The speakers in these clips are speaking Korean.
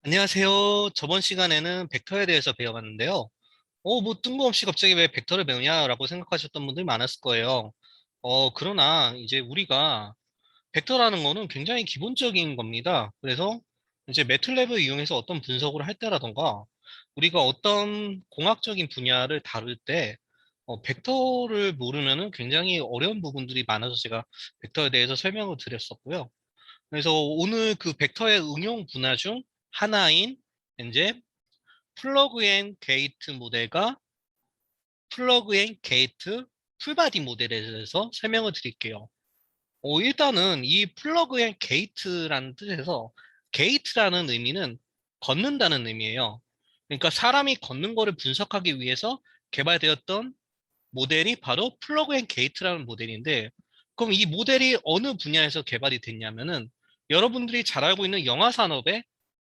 안녕하세요. 저번 시간에는 벡터에 대해서 배워봤는데요. 뭐 뜬금없이 갑자기 왜 벡터를 배우냐라고 생각하셨던 분들이 많았을 거예요. 그러나 이제 우리가 벡터라는 거는 굉장히 기본적인 겁니다. 그래서 이제 매틀랩을 이용해서 어떤 분석을 할 때라던가 우리가 어떤 공학적인 분야를 다룰 때 벡터를 모르면은 굉장히 어려운 부분들이 많아서 제가 벡터에 대해서 설명을 드렸었고요. 그래서 오늘 그 벡터의 응용 분야 중 하나인 이제 플러그 앤 게이트 모델과 플러그 앤 게이트 풀바디 모델에 대해서 설명을 드릴게요. 일단은 이 플러그 앤 게이트라는 뜻에서 게이트라는 의미는 걷는다는 의미예요. 그러니까 사람이 걷는 거를 분석하기 위해서 개발되었던 모델이 바로 플러그 앤 게이트라는 모델인데, 그럼 이 모델이 어느 분야에서 개발이 됐냐면은 여러분들이 잘 알고 있는 영화 산업의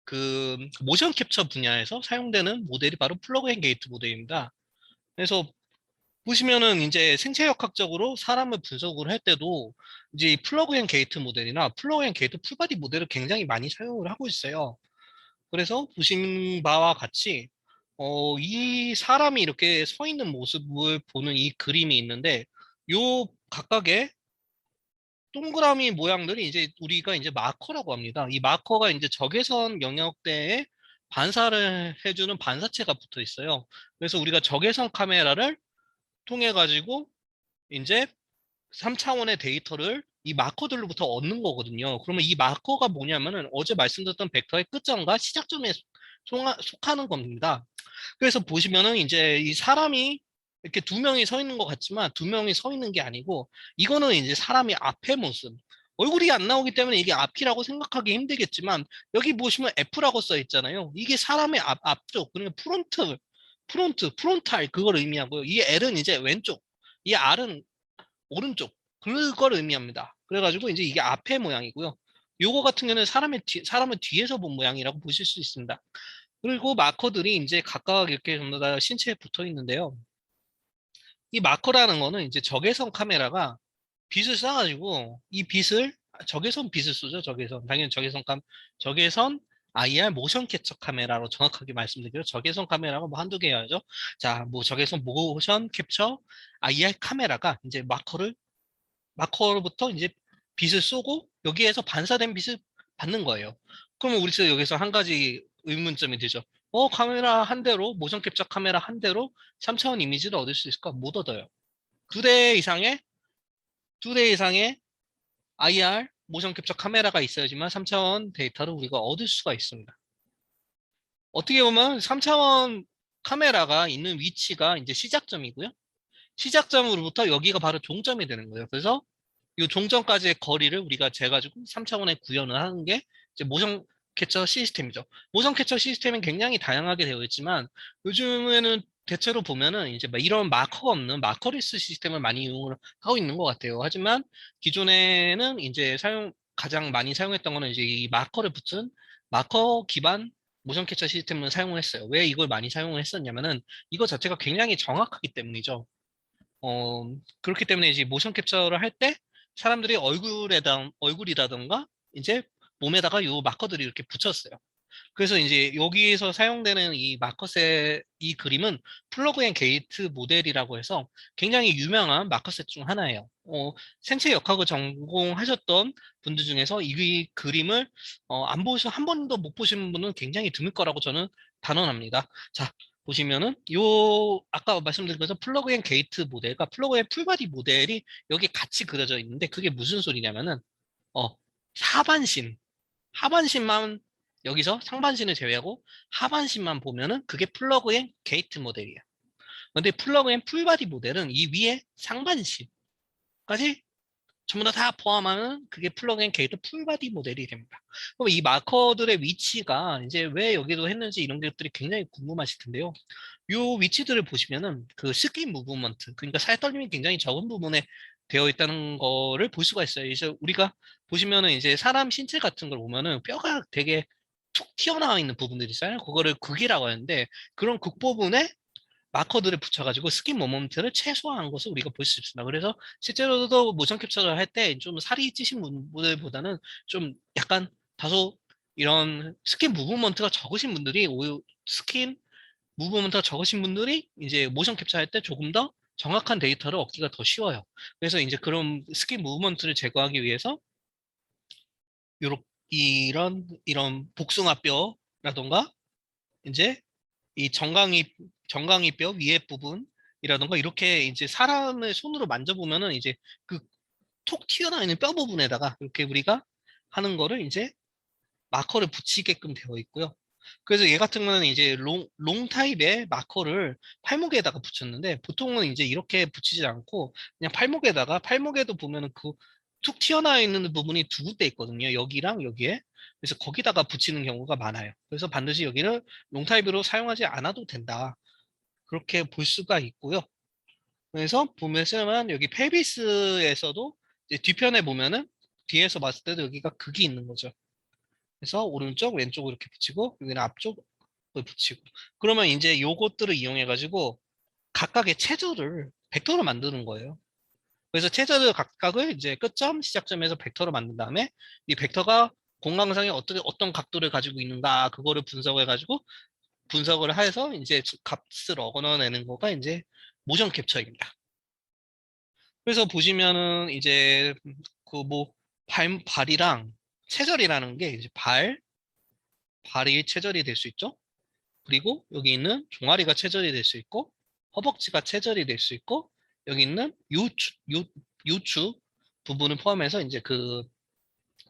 그 모션 캡처 분야에서 사용되는 모델이 바로 플러그 앤 게이트 모델입니다. 그래서 보시면은 이제 생체역학적으로 사람을 분석을 할 때도 이제 이 플러그 앤 게이트 모델이나 플러그 앤 게이트 풀바디 모델을 굉장히 많이 사용을 하고 있어요. 그래서 보신 바와 같이 이 사람이 이렇게 서 있는 모습을 보는 이 그림이 있는데 요 각각의 동그라미 모양들이 이제 우리가 이제 마커라고 합니다. 이 마커가 이제 적외선 영역대에 반사를 해주는 반사체가 붙어 있어요. 그래서 우리가 적외선 카메라를 통해 가지고 이제 3차원의 데이터를 이 마커들로부터 얻는 거거든요. 그러면 이 마커가 뭐냐면은 어제 말씀드렸던 벡터의 끝점과 시작점에 속하는 겁니다. 그래서 보시면은 이제 이 사람이 이렇게 두 명이 서 있는 것 같지만 두 명이 서 있는 게 아니고 이거는 이제 사람이 앞의 모습. 얼굴이 안 나오기 때문에 이게 앞이라고 생각하기 힘들겠지만 여기 보시면 F라고 써 있잖아요. 이게 사람의 앞쪽, 그러니까 프론탈 그걸 의미하고요. 이 L은 이제 왼쪽, 이 R은 오른쪽 그걸 의미합니다. 그래가지고 이제 이게 앞의 모양이고요. 요거 같은 경우는 사람을 뒤에서 본 모양이라고 보실 수 있습니다. 그리고 마커들이 이제 각각 이렇게 전부 다 신체에 붙어 있는데요. 이 마커라는 거는 이제 적외선 카메라가 빛을 쏴가지고 이 빛을 적외선 빛을 쏘죠. 적외선 당연히 적외선 IR 모션 캡처 카메라로 정확하게 말씀드리죠. 적외선 카메라가 뭐 한두 개야죠. 자, 뭐 적외선 모션 캡처 IR 카메라가 이제 마커로부터 이제 빛을 쏘고 여기에서 반사된 빛을 받는 거예요. 그러면 우리 여기서 한 가지 의문점이 되죠. 카메라 한 대로, 모션 캡처 카메라 한 대로 3차원 이미지를 얻을 수 있을까? 못 얻어요. 두 대 이상의, 두 대 이상의 IR, 모션 캡처 카메라가 있어야지만 3차원 데이터를 우리가 얻을 수가 있습니다. 어떻게 보면 3차원 카메라가 있는 위치가 이제 시작점이고요. 시작점으로부터 여기가 바로 종점이 되는 거예요. 그래서 이 종점까지의 거리를 우리가 재가지고 3차원에 구현을 하는 게 이제 모션 캡처 시스템이죠. 모션 캡처 시스템은 굉장히 다양하게 되어 있지만 요즘에는 대체로 보면은 이제 막 이런 마커가 없는 마커리스 시스템을 많이 이용을 하고 있는 것 같아요. 하지만 기존에는 이제 가장 많이 사용했던 거는 이제 이 마커를 붙은 마커 기반 모션 캡처 시스템을 사용을 했어요. 왜 이걸 많이 사용을 했었냐면은 이거 자체가 굉장히 정확하기 때문이죠. 그렇기 때문에 이제 모션 캡처를 할 때 사람들이 얼굴이라던가 이제 몸에다가 요 마커들이 이렇게 붙였어요. 그래서 이제 여기에서 사용되는 이 마커셋 이 그림은 플러그 앤 게이트 모델이라고 해서 굉장히 유명한 마커셋 중 하나예요. 생체 역학을 전공하셨던 분들 중에서 이 그림을 한 번도 못 보신 분은 굉장히 드물 거라고 저는 단언합니다. 자, 보시면은 요 아까 말씀드린 것처럼 플러그 앤 게이트 모델과 플러그 앤 풀바디 모델이 여기 같이 그려져 있는데 그게 무슨 소리냐면은 어 하반신 하반신만 여기서 상반신을 제외하고 하반신만 보면은 그게 플러그 앤 게이트 모델이에요. 근데 플러그 앤 풀바디 모델은 이 위에 상반신까지 전부 다 포함하는 그게 플러그 앤 게이트 풀바디 모델이 됩니다. 그럼 이 마커들의 위치가 이제 왜 여기도 했는지 이런 것들이 굉장히 궁금하실 텐데요. 요 위치들을 보시면은 그 스킨 무브먼트, 그러니까 살떨림이 굉장히 적은 부분에 되어 있다는 거를 볼 수가 있어요. 그래서 우리가 보시면은 이제 사람 신체 같은 걸 보면은 뼈가 되게 툭 튀어나와 있는 부분들이 있어요. 그거를 극이라고 하는데 그런 극 부분에 마커들을 붙여가지고 스킨 모먼트를 최소화한 것을 우리가 볼 수 있습니다. 그래서 실제로도 모션 캡처를 할 때 좀 살이 찌신 분들보다는 좀 약간 다소 이런 스킨 무브먼트가 적으신 분들이 스킨 무브먼트가 적으신 분들이 이제 모션 캡처할 때 조금 더 정확한 데이터를 얻기가 더 쉬워요. 그래서 이제 그런 스킨 무브먼트를 제거하기 위해서 요런 이런 복숭아뼈라던가 이제 이 정강이 뼈 위에 부분이라던가 이렇게 이제 사람을 손으로 만져보면은 이제 그 톡 튀어나오는 뼈 부분에다가 이렇게 우리가 하는 거를 이제 마커를 붙이게끔 되어 있고요. 그래서 얘 같은 경우는 이제 롱 타입의 마커를 팔목에다가 붙였는데 보통은 이제 이렇게 붙이지 않고 그냥 팔목에도 보면은 그 툭 튀어나와 있는 부분이 두 군데 있거든요. 여기랑 여기에. 그래서 거기다가 붙이는 경우가 많아요. 그래서 반드시 여기를 롱 타입으로 사용하지 않아도 된다. 그렇게 볼 수가 있고요. 그래서 보면은 여기 펠비스에서도 이제 뒤편에 보면은 뒤에서 봤을 때도 여기가 극이 있는 거죠. 그래서 오른쪽, 왼쪽으로 이렇게 붙이고 여기는 앞쪽을 붙이고 그러면 이제 요것들을 이용해 가지고 각각의 체저를 벡터로 만드는 거예요. 그래서 체저를 각각을 이제 끝점, 시작점에서 벡터로 만든 다음에 이 벡터가 공간상에 어떤 각도를 가지고 있는가 그거를 분석해 가지고 분석을 해서 이제 값을 얻어내는 거가 이제 모션 캡처입니다. 그래서 보시면은 이제 그 뭐 발이랑 체절이라는 게 이제 발이 체절이 될 수 있죠. 그리고 여기 있는 종아리가 체절이 될 수 있고 허벅지가 체절이 될 수 있고 여기 있는 요추 부분을 포함해서 이제 그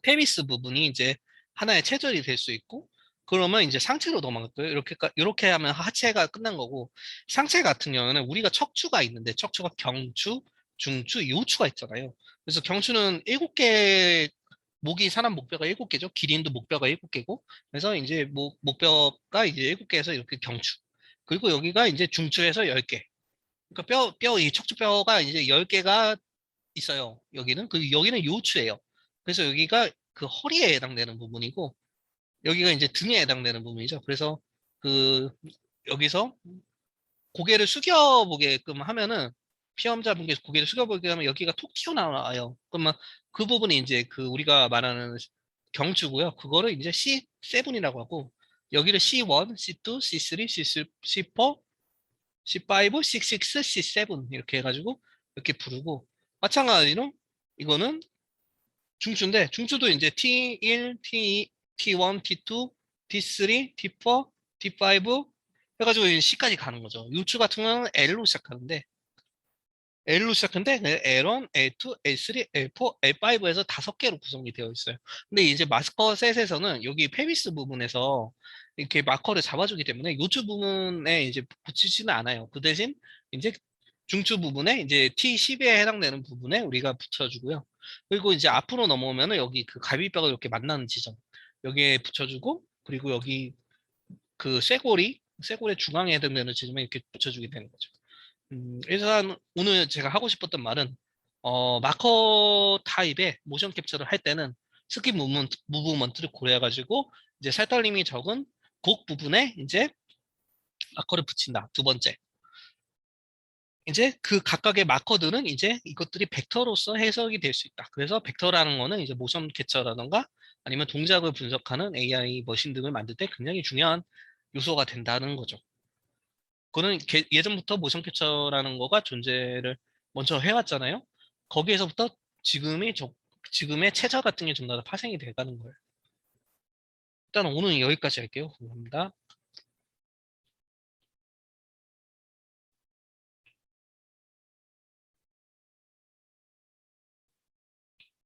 페미스 부분이 이제 하나의 체절이 될 수 있고 그러면 이제 상체로 넘어갈거예요. 이렇게 하면 하체가 끝난 거고 상체 같은 경우는 우리가 척추가 있는데 척추가 경추, 중추, 요추가 있잖아요. 그래서 경추는 7개 목이 사람 목뼈가 7개죠. 기린도 목뼈가 7개고 그래서 이제 목뼈가 이제 7개에서 이렇게 경추. 그리고 여기가 이제 중추에서 10개. 그러니까 이 척추뼈가 이제 10개가 있어요. 여기는 요추예요. 그래서 여기가 그 허리에 해당되는 부분이고 여기가 이제 등에 해당되는 부분이죠. 그래서 그 여기서 고개를 숙여보게끔 하면은 피험자분께 고개를 숙여보게 하면 여기가 톡 튀어나와요. 그러면 그 부분이 이제 그 우리가 말하는 경추고요. 그거를 이제 C7이라고 하고 여기를 C1, C2, C3, C4, C5, C6, C7 이렇게 해가지고 이렇게 부르고 마찬가지로 이거는 중추인데 중추도 이제 T1, T2, T1, T2, T3, T4, T5 해가지고 이제 C까지 가는 거죠. 요추 같은 경우는 L로 시작하는데 L1, L2, L3, L4, L5에서 5개로 구성이 되어 있어요. 근데 이제 마스커 셋에서는 여기 페비스 부분에서 이렇게 마커를 잡아주기 때문에 요추 부분에 이제 붙이지는 않아요. 그 대신 이제 중추 부분에 이제 T10에 해당되는 부분에 우리가 붙여주고요. 그리고 이제 앞으로 넘어오면은 여기 그 갈비뼈가 이렇게 만나는 지점 여기에 붙여주고 그리고 여기 그 쇄골의 중앙에 해당되는 지점에 이렇게 붙여주게 되는 거죠. 일단 오늘 제가 하고 싶었던 말은 마커 타입의 모션 캡처를 할 때는 스킨 무브먼트를 고려해가지고 이제 살떨림이 적은 곡 부분에 이제 마커를 붙인다. 두 번째. 이제 그 각각의 마커들은 이제 이것들이 벡터로서 해석이 될 수 있다. 그래서 벡터라는 거는 이제 모션 캡처라던가 아니면 동작을 분석하는 AI 머신 등을 만들 때 굉장히 중요한 요소가 된다는 거죠. 그거는 예전부터 모션 캡처라는 거가 존재를 먼저 해왔잖아요. 거기에서부터 지금의 체저 같은 게 좀 더 파생이 돼가는 거예요. 일단 오늘 여기까지 할게요. 감사합니다.